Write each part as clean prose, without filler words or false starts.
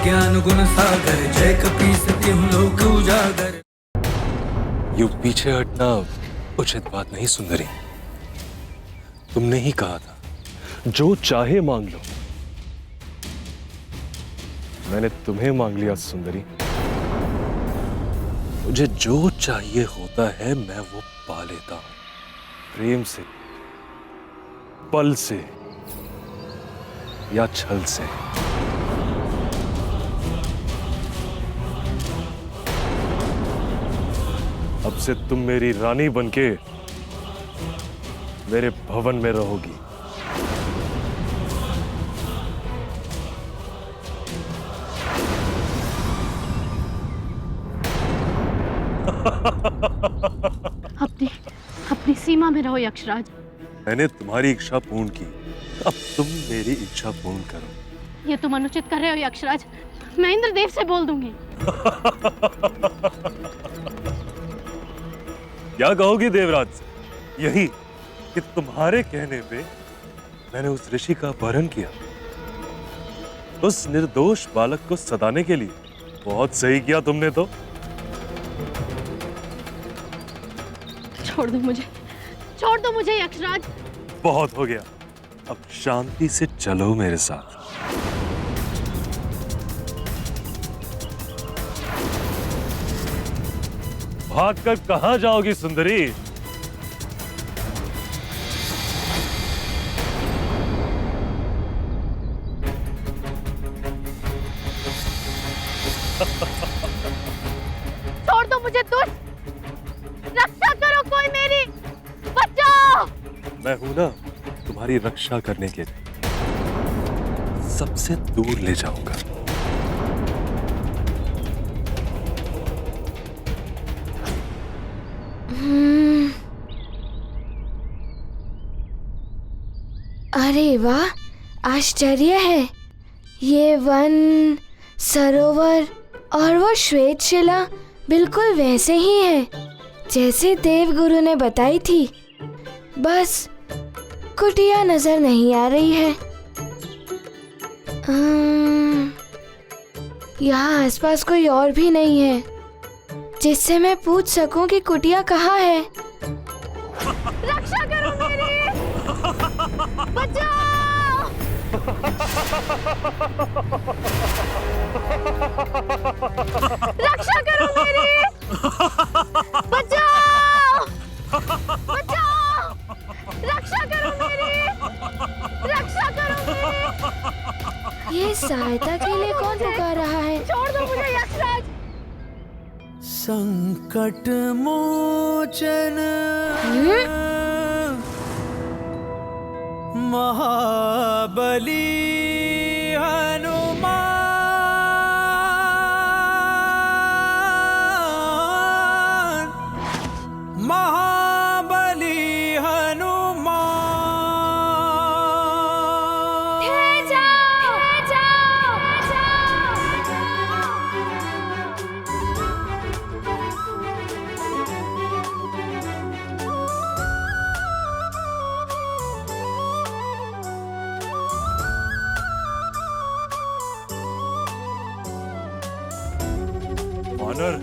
ज्ञान गुण सागर, जय कपीस तिहुँ लोक उजागर। यूं पीछे हटना उचित बात नहीं सुंदरी। तुमने ही कहा था जो चाहे मांग लो। मैंने तुम्हें मांग लिया सुंदरी। मुझे जो चाहिए होता है मैं वो पा लेता हूं, प्रेम से, पल से या छल से। अब से तुम मेरी रानी बनके मेरे भवन में रहोगी। अपनी अपनी सीमा में रहो यक्षराज। मैंने तुम्हारी इच्छा पूर्ण की, अब तुम मेरी इच्छा पूर्ण करो। ये तुम अनुचित कर रहे हो यक्षराज। मैं इंद्रदेव से बोल दूंगी। क्या कहोगी देवराज से? यही कि तुम्हारे कहने पे मैंने उस ऋषि का अपहरण किया, उस निर्दोष बालक को सताने के लिए। बहुत सही किया तुमने तो। छोड़ दो मुझे यक्षराज। बहुत हो गया, अब शांति से चलो मेरे साथ। भागकर कहां जाओगी सुंदरी? छोड़ दो मुझे दुष्ट। रक्षा करो कोई मेरी, बचाओ। मैं हूं ना तुम्हारी रक्षा करने के लिए। सबसे दूर ले जाऊंगा। अरे वाह, आश्चर्य है। ये वन, सरोवर और वो श्वेत शिला बिल्कुल वैसे ही है जैसे देवगुरु ने बताई थी। बस कुटिया नजर नहीं आ रही है। यहाँ आसपास कोई और भी नहीं है जिससे मैं पूछ सकूं कि कुटिया कहाँ है। रक्षा करो मेरी, बचाओ। रक्षा करो मेरी, बचाओ, बचाओ। रक्षा करो मेरी, रक्षा करो मेरी। ये सहायता के लिए कौन पुकार रहा है? छोड़ दो मुझे यक्षराज। संकट मोचन महाबली हनुमान, महाबली हनुमान। वानर,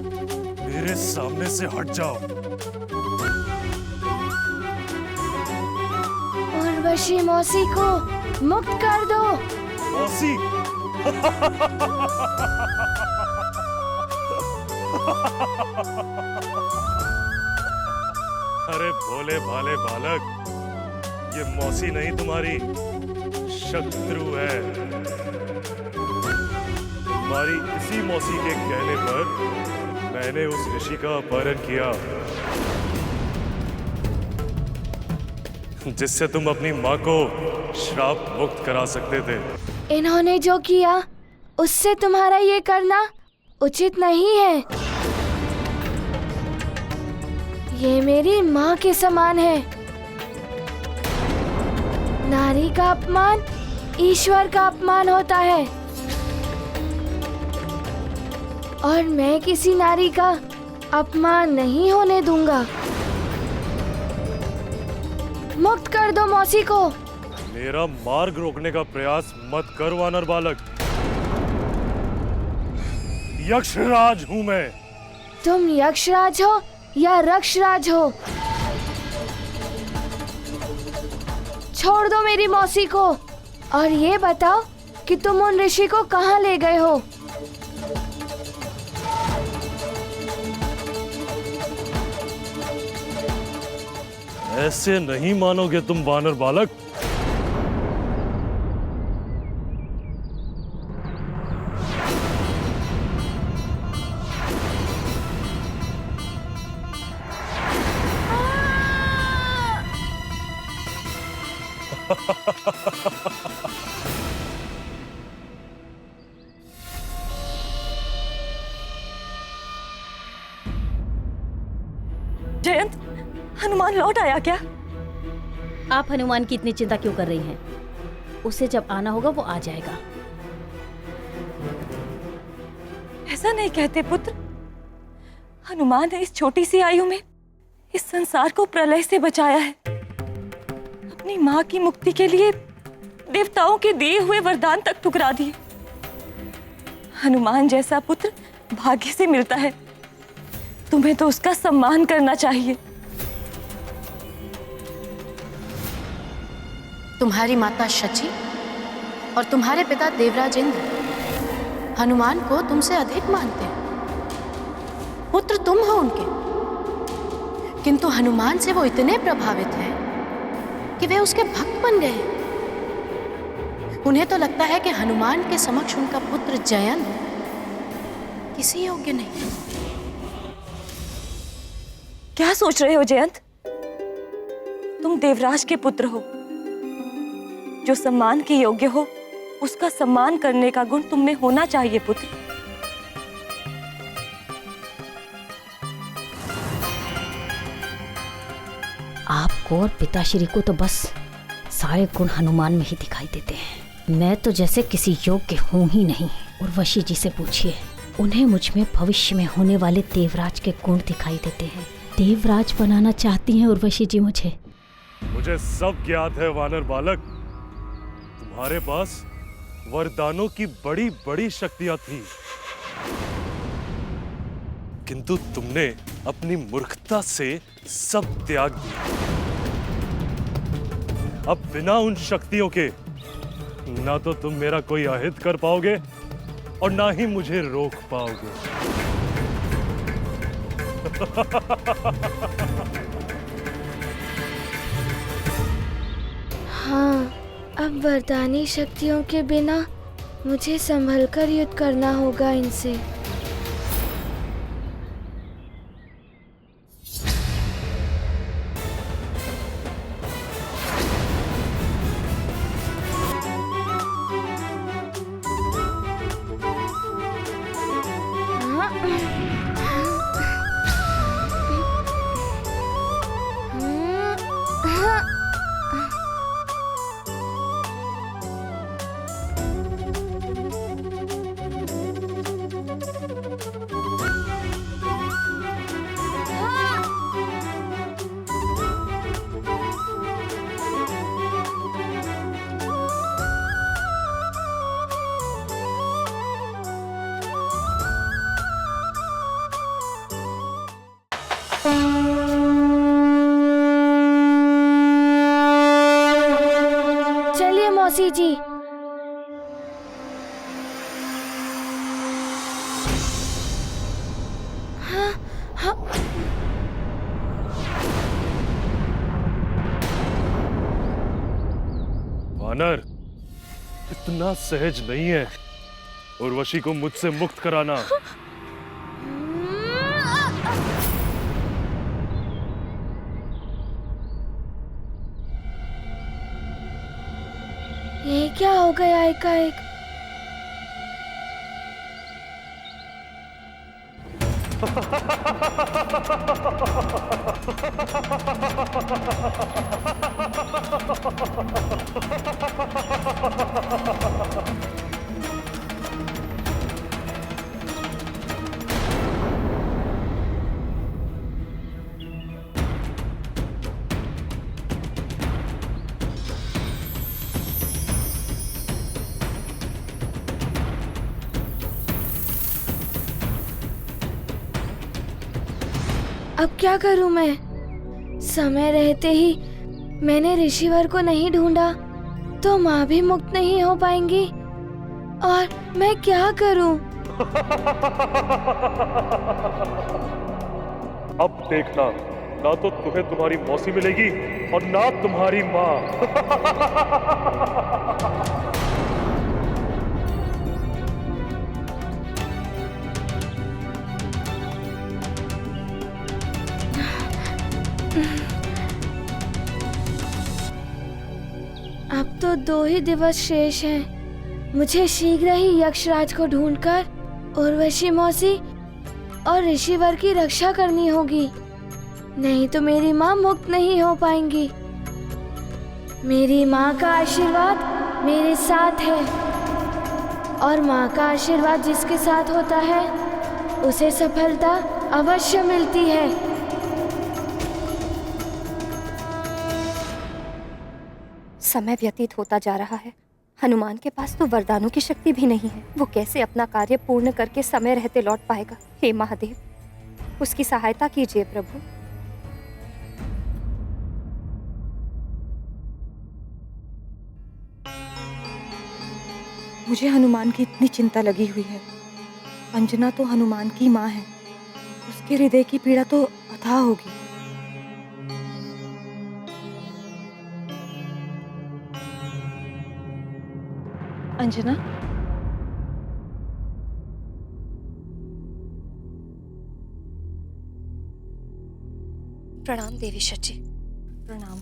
मेरे सामने से हट जाओ। उर्वशी मौसी को मुक्त कर दो। मौसी। अरे भोले भाले बालक, ये मौसी नहीं तुम्हारी शत्रु है। तुम्हारी इसी मौसी के कहने पर मैंने उस ऋषि का अपहरण किया, जिससे तुम अपनी माँ को श्राप मुक्त करा सकते थे। इन्होंने जो किया उससे तुम्हारा ये करना उचित नहीं है। ये मेरी माँ के समान है। नारी का अपमान ईश्वर का अपमान होता है, और मैं किसी नारी का अपमान नहीं होने दूंगा। मुक्त कर दो मौसी को। मेरा मार्ग रोकने का प्रयास मत कर वानर बालक। यक्षराज हूं मैं। तुम यक्षराज हो या रक्षराज हो? छोड़ दो मेरी मौसी को और ये बताओ कि तुम उन ऋषि को कहाँ ले गए हो? ऐसे नहीं मानोगे तुम वानर बालक। जयंत, हनुमान लौट आया क्या? आप हनुमान की इतनी चिंता क्यों कर रही हैं? उसे जब आना होगा वो आ जाएगा। ऐसा नहीं कहते पुत्र। हनुमान ने इस छोटी सी आयु में इस संसार को प्रलय से बचाया है। अपनी माँ की मुक्ति के लिए देवताओं के दिए हुए वरदान तक ठुकरा दिए। हनुमान जैसा पुत्र भाग्य से मिलता है। तुम्हें तो उसका सम्मान करना चाहिए। तुम्हारी माता शची और तुम्हारे पिता देवराज इंद्र हनुमान को तुमसे अधिक मानते हैं। पुत्र तुम हो उनके, किंतु हनुमान से वो इतने प्रभावित हैं कि वे उसके भक्त बन गए। उन्हें तो लगता है कि हनुमान के समक्ष उनका पुत्र जयंत किसी योग्य नहीं। क्या सोच रहे हो जयंत? तुम देवराज के पुत्र हो। जो सम्मान के योग्य हो उसका सम्मान करने का गुण तुम में होना चाहिए पुत्र। आपको और पिताश्री को तो बस सारे गुण हनुमान में ही दिखाई देते हैं। मैं तो जैसे किसी योग्य हूं ही नहीं। उर्वशी जी से पूछिए, उन्हें मुझ में भविष्य में होने वाले देवराज के गुण दिखाई देते हैं। देवराज बनाना चाहती हैं उर्वशी जी मुझे। मुझे सब ज्ञात है वानर बालक। तुम्हारे पास वरदानों की बड़ी बड़ी शक्तियां थी, किंतु तुमने अपनी मूर्खता से सब त्याग दिया। अब बिना उन शक्तियों के ना तो तुम मेरा कोई अहित कर पाओगे और ना ही मुझे रोक पाओगे। हाँ, अब वरदानी शक्तियों के बिना मुझे संभलकर युद्ध करना होगा इनसे। चलिए मौसी जी। हाँ, हाँ। वानर, इतना सहज नहीं है उर्वशी को मुझसे मुक्त कराना। ये क्या हो गया एकाएक? अब क्या करूं मैं? समय रहते ही मैंने ऋषिवर को नहीं ढूंढा तो माँ भी मुक्त नहीं हो पाएंगी। और मैं क्या करूं? अब देखना, ना तो तुम्हें तुम्हारी मौसी मिलेगी और ना तुम्हारी माँ। अब तो 2 ही दिवस शेष हैं। मुझे शीघ्र ही यक्षराज को ढूंढकर उर्वशी मौसी और ऋषिवर की रक्षा करनी होगी, नहीं तो मेरी माँ मुक्त नहीं हो पाएंगी। मेरी माँ का आशीर्वाद मेरे साथ है और माँ का आशीर्वाद जिसके साथ होता है उसे सफलता अवश्य मिलती है। समय व्यतीत होता जा रहा है। हनुमान के पास तो वरदानों की शक्ति भी नहीं है। वो कैसे अपना कार्य पूर्ण करके समय रहते लौट पाएगा? हे महादेव, उसकी सहायता कीजिए प्रभु। मुझे हनुमान की इतनी चिंता लगी हुई है। अंजना तो हनुमान की माँ है, उसके हृदय की पीड़ा तो अथाह होगी। अंजना, प्रणाम देवी शची। प्रणाम।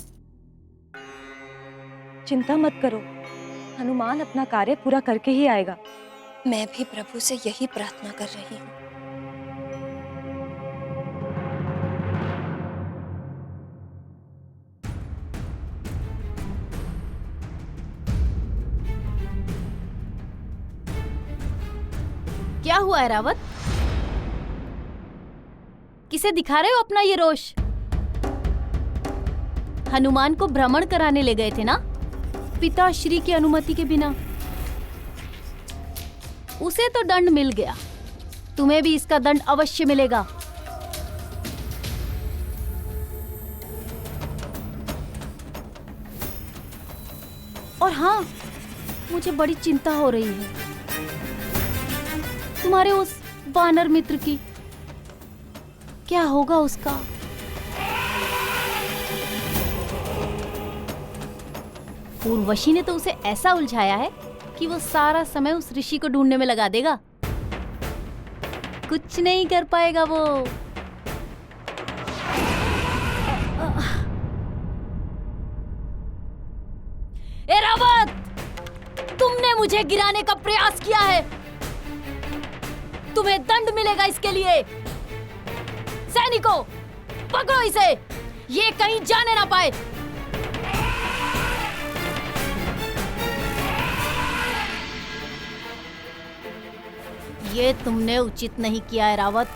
चिंता मत करो, हनुमान अपना कार्य पूरा करके ही आएगा। मैं भी प्रभु से यही प्रार्थना कर रही हूँ। क्या हुआ है रावत? किसे दिखा रहे हो अपना ये रोष? हनुमान को भ्रमण कराने ले गए थे ना, पिताश्री की अनुमति के बिना। उसे तो दंड मिल गया, तुम्हें भी इसका दंड अवश्य मिलेगा। और हाँ, मुझे बड़ी चिंता हो रही है तुम्हारे उस वानर मित्र की। क्या होगा उसका? उर्वशी ने तो उसे ऐसा उलझाया है कि वो सारा समय उस ऋषि को ढूंढने में लगा देगा। कुछ नहीं कर पाएगा वो। ए रावत, तुमने मुझे गिराने का प्रयास किया है, तुम्हें दंड मिलेगा इसके लिए। सैनिकों, पकड़ो इसे, ये कहीं जाने ना पाए। ये तुमने उचित नहीं किया है रावत।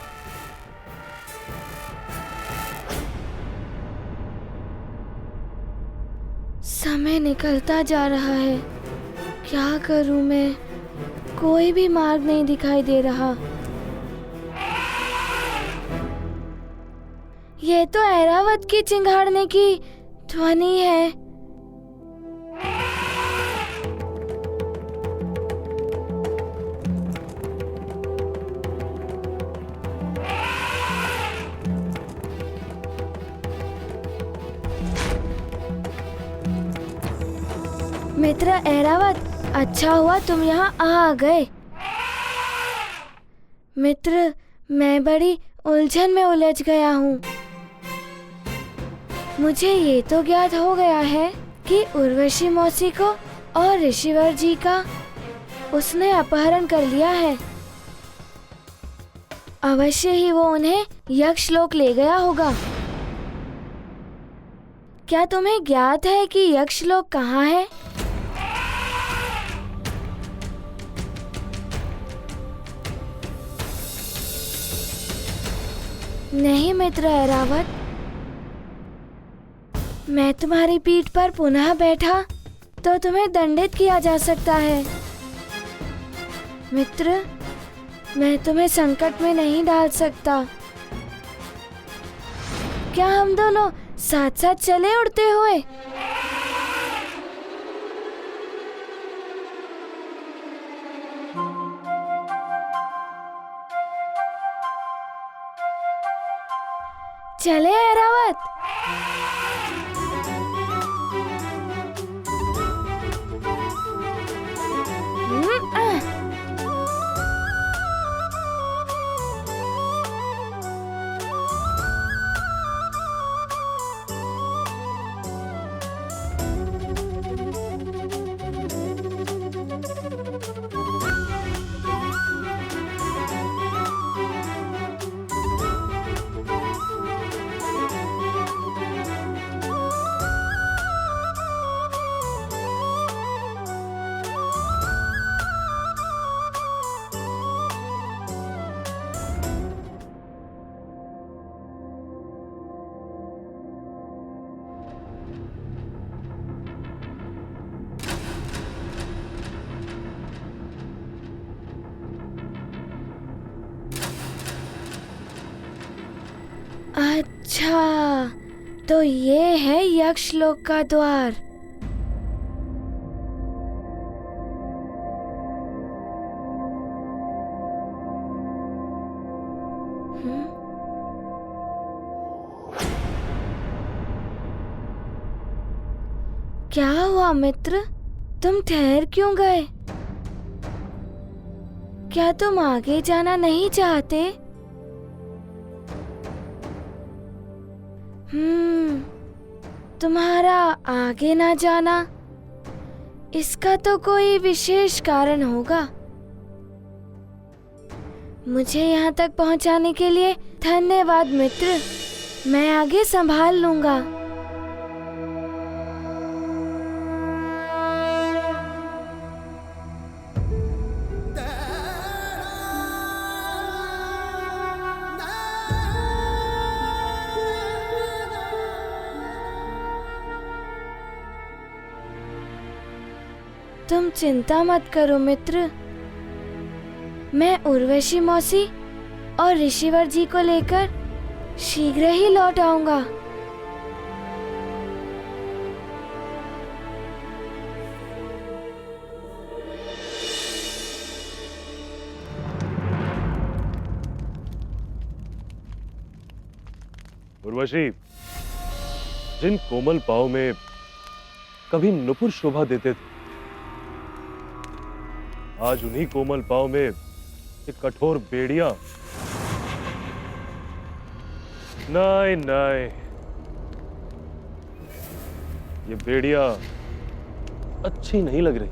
समय निकलता जा रहा है, क्या करूं मैं? कोई भी मार्ग नहीं दिखाई दे रहा। ये तो ऐरावत की चिंगाड़ने की ध्वनि है। मित्र ऐरावत, अच्छा हुआ तुम यहाँ आ गए। मित्र, मैं बड़ी उलझन में उलझ गया हूँ। मुझे ये तो ज्ञात हो गया है कि उर्वशी मौसी को और ऋषिवर जी का उसने अपहरण कर लिया है। अवश्य ही वो उन्हें यक्षलोक ले गया होगा। क्या तुम्हें ज्ञात है कि यक्षलोक कहाँ है? नहीं मित्र ऐरावत, मैं तुम्हारी पीठ पर पुनः बैठा तो तुम्हें दंडित किया जा सकता है। मित्र, मैं तुम्हें संकट में नहीं डाल सकता। क्या हम दोनों साथ साथ चले उड़ते हुए? चले ऐरावत। अच्छा, तो ये है यक्षलोक का द्वार। क्या हुआ मित्र, तुम ठहर क्यों गए? क्या तुम आगे जाना नहीं चाहते? तुम्हारा आगे ना जाना, इसका तो कोई विशेष कारण होगा। मुझे यहाँ तक पहुँचाने के लिए धन्यवाद मित्र, मैं आगे संभाल लूंगा। तुम चिंता मत करो मित्र, मैं उर्वशी मौसी और ऋषिवर जी को लेकर शीघ्र ही लौट आऊंगा। उर्वशी, जिन कोमल पाँव में कभी नुपुर शोभा देते थे, आज उन्हीं कोमल पाँव में एक कठोर बेड़िया। नहीं नहीं, ये बेड़िया अच्छी नहीं लग रही।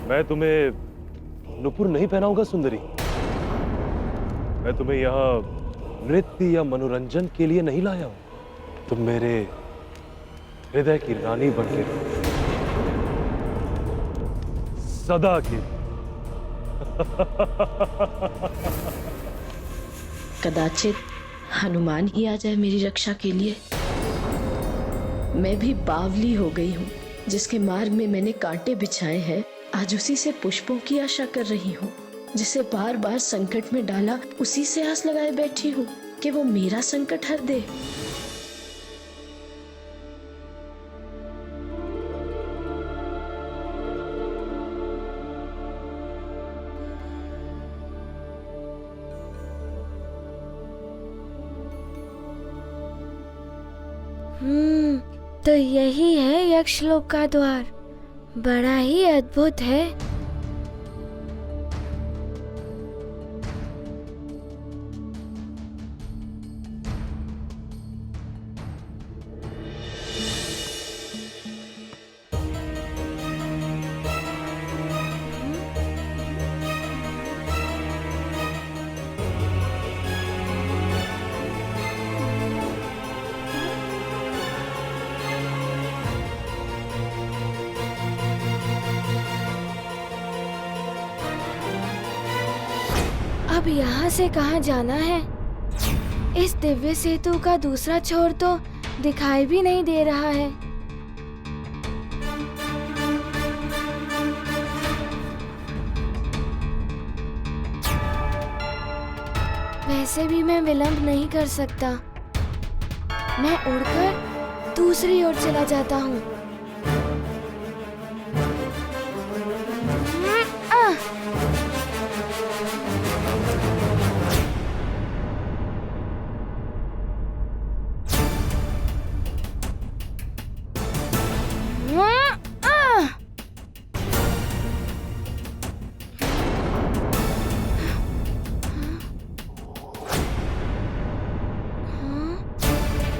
मैं तुम्हें नुपुर नहीं पहनाऊंगा सुंदरी। मैं तुम्हें यहाँ नृत्य या मनोरंजन के लिए नहीं लाया हूं। तुम मेरे हृदय की रानी बनके रहो, सदा की। कदाचित हनुमान ही आ जाए मेरी रक्षा के लिए। मैं भी बावली हो गई हूँ, जिसके मार्ग में मैंने कांटे बिछाए हैं, आज उसी से पुष्पों की आशा कर रही हूँ। जिसे बार बार संकट में डाला, उसी से आस लगाए बैठी हूँ कि वो मेरा संकट हर दे। तो यही है यक्षलोक का द्वार, बड़ा ही अद्भुत है। अब यहाँ से कहाँ जाना है? इस दिव्य सेतु का दूसरा छोर तो दिखाई भी नहीं दे रहा है। वैसे भी मैं विलंब नहीं कर सकता। मैं उड़कर दूसरी ओर चला जाता हूँ।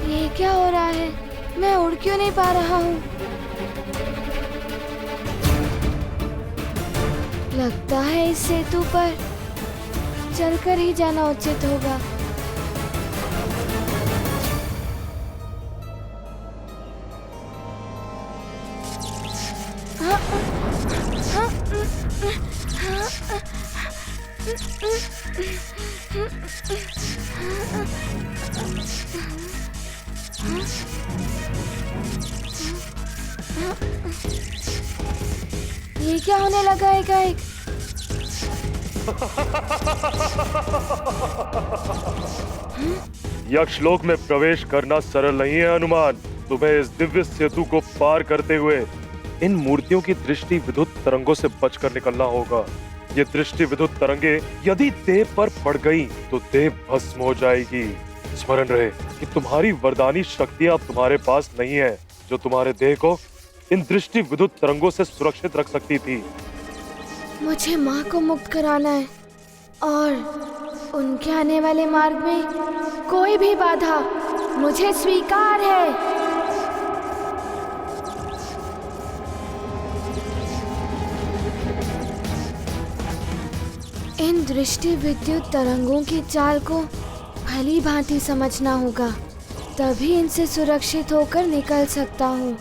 ये क्या हो रहा है? मैं उड़ क्यों नहीं पा रहा हूँ? लगता है इस सेतु पर चलकर ही जाना उचित होगा। ये क्या होने लगा है एकाएक? यक्षलोक में प्रवेश करना सरल नहीं है हनुमान। तुम्हें इस दिव्य सेतु को पार करते हुए इन मूर्तियों की दृष्टि विद्युत तरंगों से बचकर निकलना होगा। ये दृष्टि विद्युत तरंगे यदि देह पर पड़ गई तो देह भस्म हो जाएगी। स्मरण रहे कि तुम्हारी वरदानी शक्तियां तुम्हारे पास नहीं है जो तुम्हारे देह को इन दृष्टि विद्युत तरंगों से सुरक्षित रख सकती थी। मुझे माँ को मुक्त कराना है और उनके आने वाले मार्ग में कोई भी बाधा मुझे स्वीकार है। इन दृष्टि विद्युत तरंगों की चाल को भली भांति समझना होगा, तभी इनसे सुरक्षित होकर निकल सकता हूँ।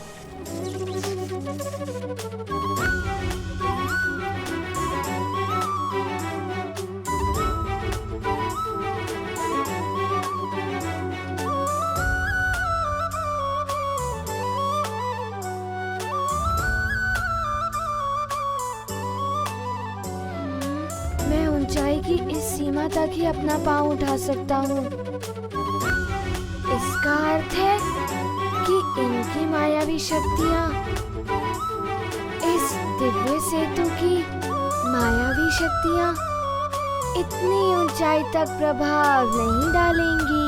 मैं ऊंचाई की इस सीमा तक ही अपना पांव उठा सकता हूँ। इसका अर्थ है कि इनकी मायावी शक्तियाँ इस दिव्य सेतु की मायावी शक्तियाँ इतनी ऊंचाई तक प्रभाव नहीं डालेंगी।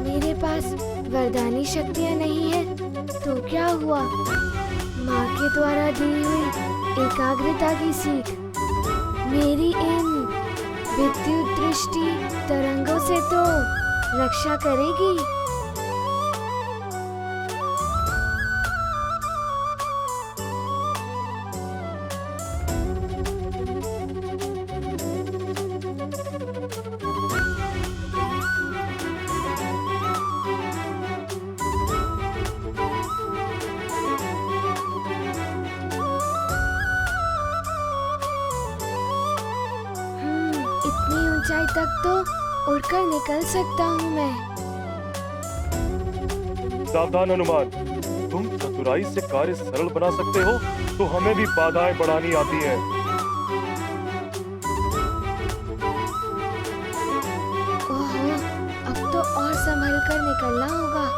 मेरे पास वरदानी शक्तियाँ नहीं है तो क्या हुआ? माँ के द्वारा दी हुई एकाग्रता की सीख मेरी इन विद्युत दृष्टि तरंगों से तो रक्षा करेगी। इतनी ऊंचाई तक तो उड़कर निकल सकता हूँ मैं। सावधान हनुमान, तुम चतुराई से कार्य सरल बना सकते हो तो हमें भी बाधाएं बढ़ानी आती हैं। ओहो, अब तो और संभल कर निकलना होगा।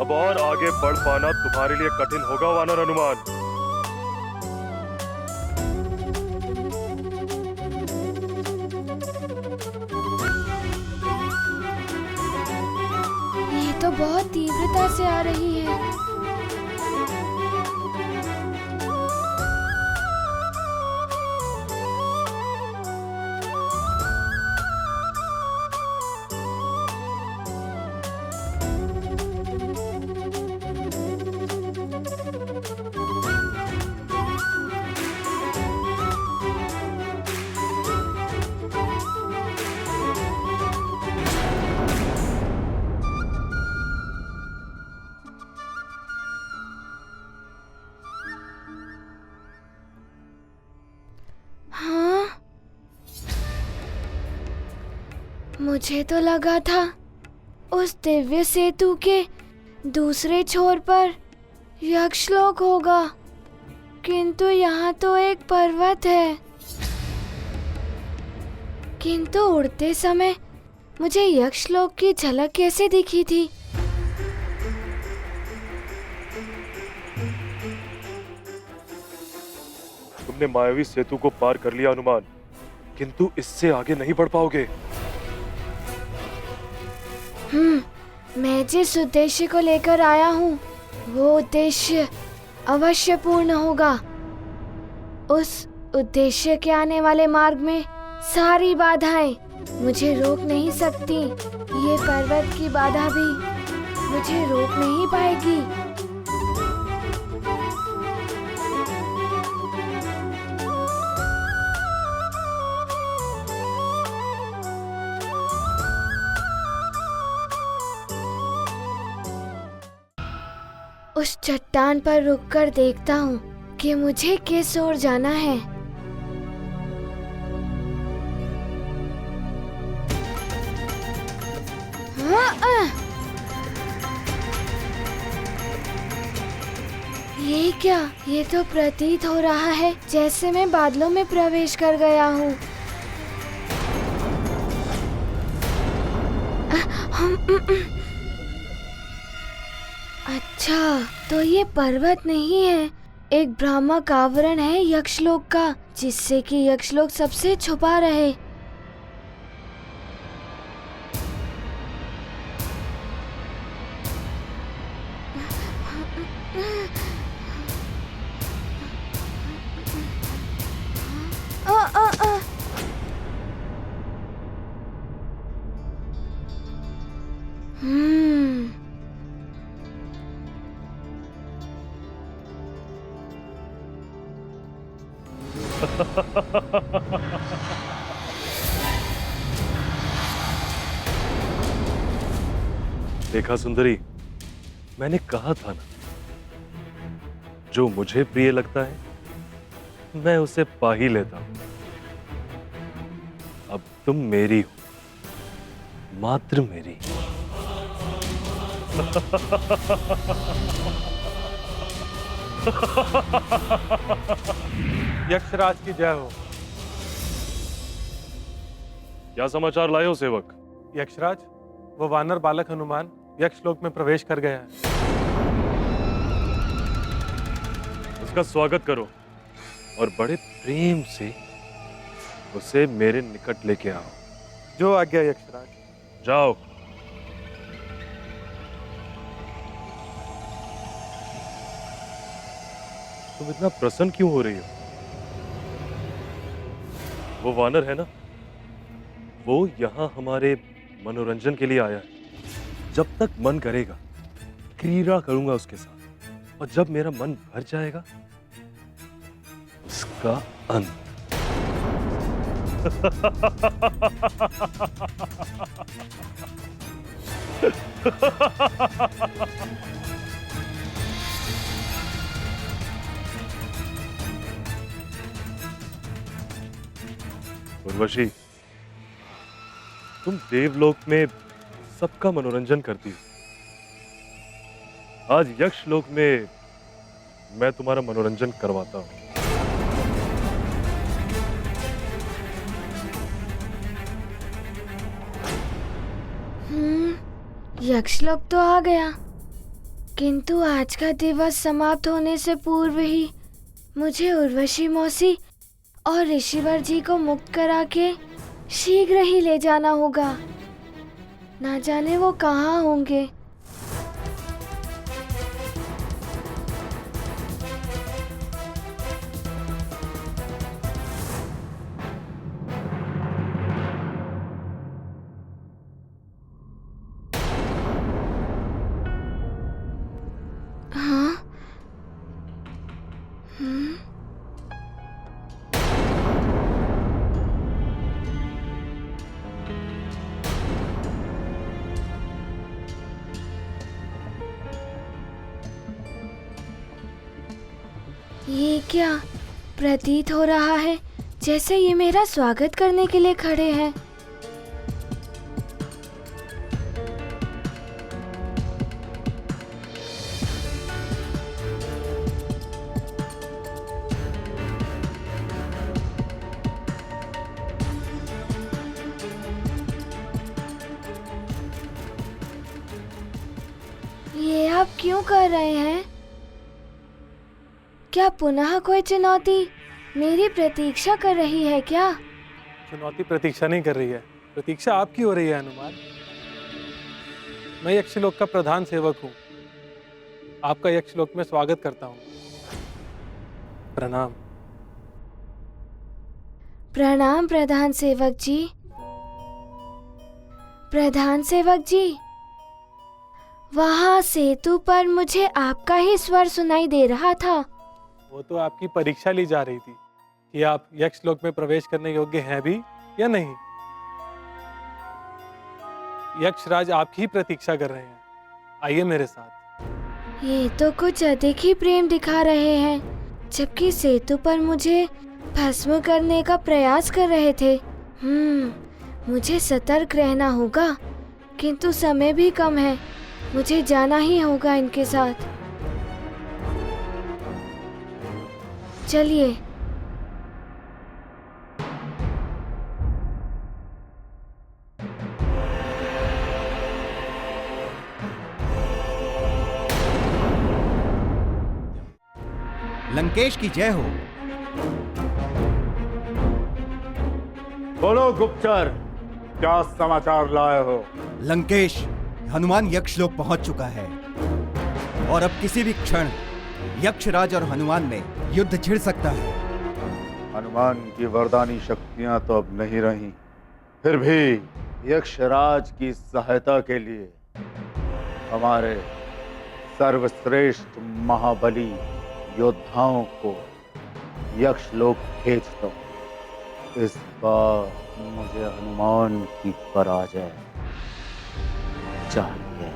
अब और आगे बढ़ पाना तुम्हारे लिए कठिन होगा वानर हनुमान। ये तो बहुत तीव्रता से आ रही है। मुझे तो लगा था उस दिव्य सेतु के दूसरे छोर पर यक्षलोक होगा, किंतु यहाँ तो एक पर्वत है। किंतु उड़ते समय मुझे यक्षलोक की झलक कैसे दिखी थी? तुमने मायावी सेतु को पार कर लिया हनुमान, किंतु इससे आगे नहीं बढ़ पाओगे। मैं जिस उद्देश्य को लेकर आया हूँ वो उद्देश्य अवश्य पूर्ण होगा। उस उद्देश्य के आने वाले मार्ग में सारी बाधाएं मुझे रोक नहीं सकती। ये पर्वत की बाधा भी मुझे रोक नहीं पाएगी। उस चट्टान पर रुककर देखता हूँ कि मुझे किस ओर जाना है। ये क्या? ये तो प्रतीत हो रहा है जैसे मैं बादलों में प्रवेश कर गया हूँ। अच्छा, तो ये पर्वत नहीं है, एक भ्रामक आवरण है यक्षलोक का, जिससे कि यक्षलोक सबसे छुपा रहे। देखा सुंदरी, मैंने कहा था ना, जो मुझे प्रिय लगता है मैं उसे पा ही लेता हूं। अब तुम मेरी हो, मात्र मेरी। यक्षराज की जय हो। क्या समाचार लाए हो सेवक? यक्षराज, वो वानर बालक हनुमान यक्षलोक में प्रवेश कर गया है। उसका स्वागत करो और बड़े प्रेम से उसे मेरे निकट लेके आओ। जो आज्ञा यक्षराज। जाओ। तुम इतना प्रसन्न क्यों हो रही हो? वो वानर है ना, वो यहाँ हमारे मनोरंजन के लिए आया है। जब तक मन करेगा क्रीड़ा करूंगा उसके साथ, और जब मेरा मन भर जाएगा उसका अंत। उर्वशी, तुम देवलोक में सबका मनोरंजन करती हो, आज यक्षलोक में मैं तुम्हारा मनोरंजन करवाता हूं। यक्षलोक तो आ गया, किंतु आज का दिवस समाप्त होने से पूर्व ही मुझे उर्वशी मौसी और ऋषिवर जी को मुक्त करा के शीघ्र ही ले जाना होगा। ना जाने वो कहाँ होंगे। हाँ? ये क्या? प्रतीत हो रहा है जैसे ये मेरा स्वागत करने के लिए खड़े हैं। आप क्यों कर रहे हैं? क्या पुनः कोई चुनौती मेरी प्रतीक्षा कर रही है क्या? चुनौती प्रतीक्षा नहीं कर रही है, प्रतीक्षा आपकी हो रही है हनुमान। मैं यक्षलोक का प्रधान सेवक हूँ, आपका यक्षलोक में स्वागत करता हूँ। प्रणाम। प्रणाम प्रधान सेवक जी। प्रधान सेवक जी, वहाँ सेतु पर मुझे आपका ही स्वर सुनाई दे रहा था। वो तो आपकी परीक्षा ली जा रही थी कि आप यक्षलोक में प्रवेश करने योग्य हैं भी या नहीं। यक्षराज आपकी ही प्रतीक्षा कर रहे हैं, आइए मेरे साथ। ये तो कुछ अधिक ही प्रेम दिखा रहे हैं, जबकि सेतु पर मुझे भस्म करने का प्रयास कर रहे थे। मुझे सतर्क रहना होगा, किंतु समय भी कम है। मुझे जाना ही होगा इनके साथ। चलिए। लंकेश की जय हो। बोलो गुप्तचर, क्या समाचार लाए हो? लंकेश, हनुमान यक्षलोक पहुंच चुका है और अब किसी भी क्षण यक्षराज और हनुमान में युद्ध छिड़ सकता है। हनुमान की वरदानी शक्तियां तो अब नहीं रही, फिर भी यक्षराज की सहायता के लिए हमारे सर्वश्रेष्ठ महाबली योद्धाओं को यक्षलोक भेज दो। इस बार मुझे हनुमान की पराजय चाहिए।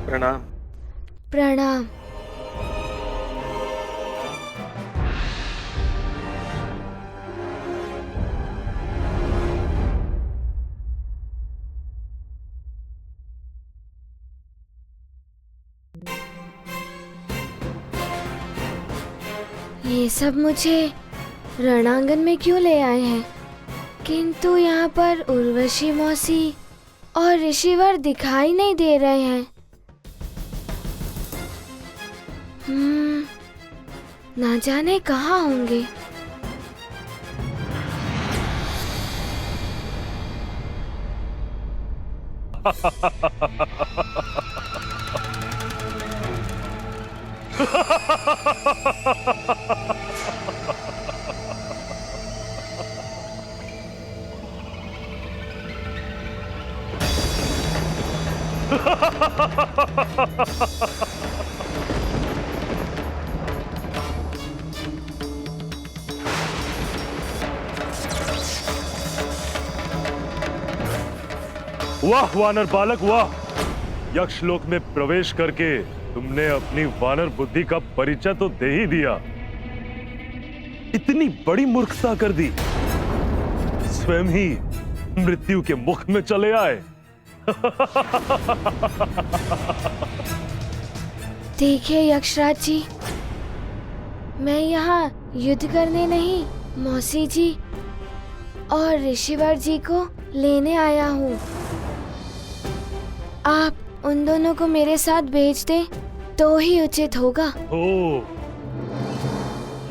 प्रणाम। प्रणाम। ये सब मुझे रणांगन में क्यों ले आए हैं? किंतु यहाँ पर उर्वशी मौसी और ऋषिवर दिखाई नहीं दे रहे हैं। ना जाने कहाँ होंगे। वाह वानर बालक वाह! यक्षलोक में प्रवेश करके तुमने अपनी वानर बुद्धि का परिचय तो दे ही दिया। इतनी बड़ी मूर्खता कर दी, स्वयं ही मृत्यु के मुख में चले आए। देखिए यक्षराज जी, मैं यहाँ युद्ध करने नहीं, मौसी जी और ऋषिवर जी को लेने आया हूँ। आप उन दोनों को मेरे साथ भेज दें तो ही उचित होगा। ओ,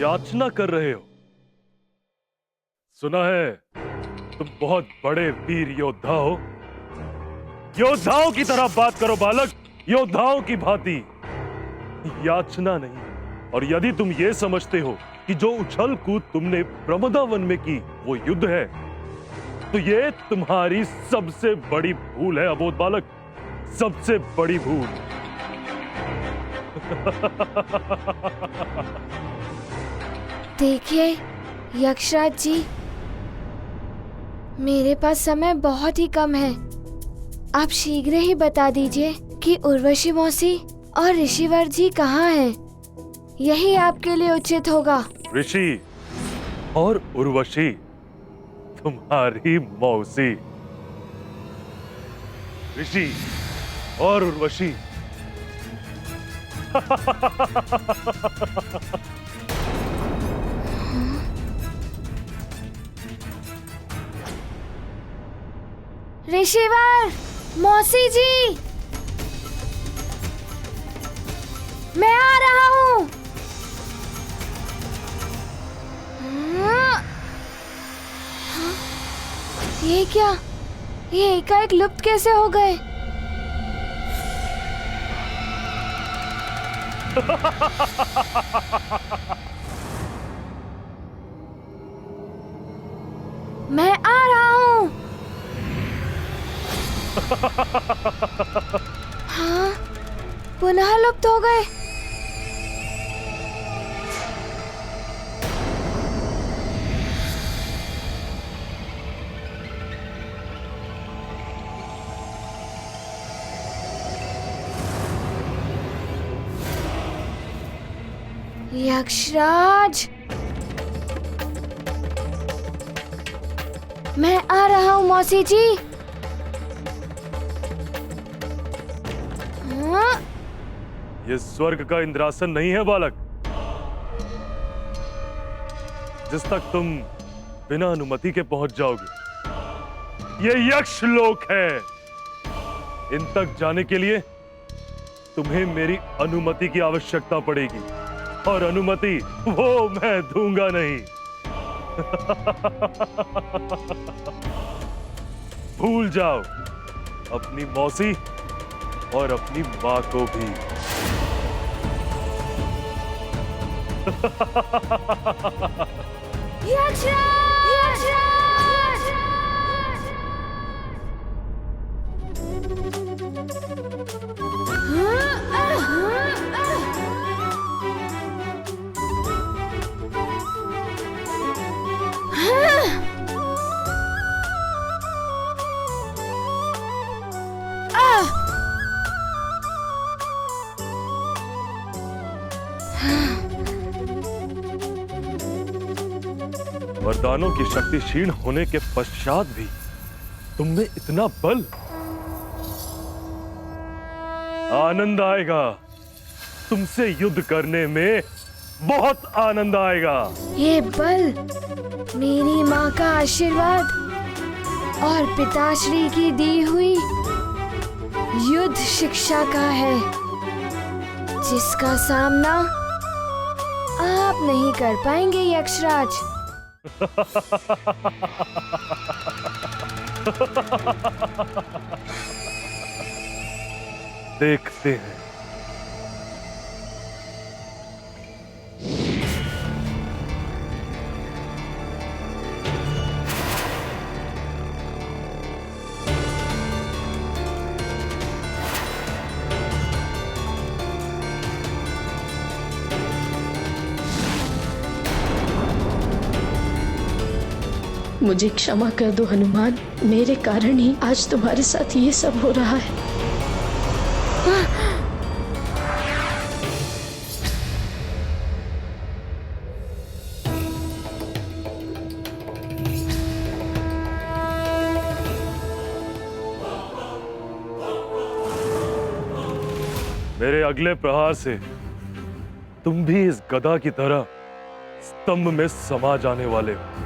याचना कर रहे हो? सुना है तुम बहुत बड़े वीर योद्धा हो। योद्धाओं की तरह बात करो बालक, योद्धाओं की भांति, याचना नहीं। और यदि तुम ये समझते हो कि जो उछल कूद तुमने प्रमदावन में की वो युद्ध है, तो ये तुम्हारी सबसे बड़ी भूल है अबोध बालक, सबसे बड़ी भूल। देखिए यक्षराज जी, मेरे पास समय बहुत ही कम है। आप शीघ्र ही बता दीजिए कि उर्वशी मौसी और ऋषिवर जी कहाँ हैं। यही आपके लिए उचित होगा। ऋषि और उर्वशी तुम्हारी मौसी, ऋषि और उर्वशी। ऋषिवर, मौसी जी, मैं आ रहा हूँ। ये क्या? ये एकाएक लुप्त कैसे हो गए? मैं आ रहा हूँ। हाँ, पुनः लुप्त हो गए। यक्षराज, मैं आ रहा हूँ मौसी जी। हाँ? ये स्वर्ग का इंद्रासन नहीं है बालक, जिस तक तुम बिना अनुमति के पहुंच जाओगे। ये यक्ष लोक है। इन तक जाने के लिए तुम्हें मेरी अनुमति की आवश्यकता पड़ेगी, और अनुमति वो मैं दूंगा नहीं। भूल जाओ अपनी मौसी और अपनी मां को भी। वरदानों की शक्ति क्षीण होने के पश्चात भी तुम में इतना बल। आनंद आएगा तुमसे युद्ध करने में, बहुत आनंद आएगा। ये बल मेरी माँ का आशीर्वाद और पिताश्री की दी हुई युद्ध शिक्षा का है, जिसका सामना आप नहीं कर पाएंगे यक्षराज। देखते हैं। मुझे क्षमा कर दो हनुमान, मेरे कारण ही आज तुम्हारे साथ ये सब हो रहा है। मेरे अगले प्रहार से तुम भी इस गदा की तरह स्तंभ में समा जाने वाले हो।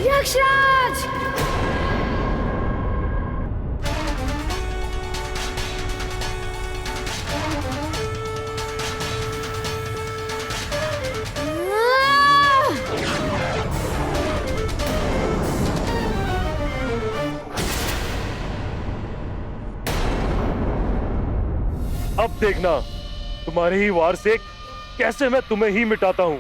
यक्षराज! अब देखना तुम्हारे ही वार से कैसे मैं तुम्हें ही मिटाता हूं।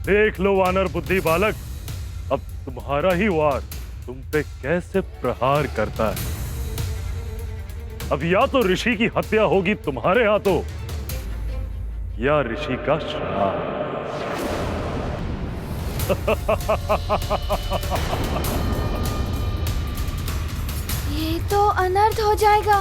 देख लो वानर बुद्धि बालक, अब तुम्हारा ही वार तुम पे कैसे प्रहार करता है। अब या तो ऋषि की हत्या होगी तुम्हारे हाथों या ऋषि का श्राप। ये तो अनर्थ हो जाएगा।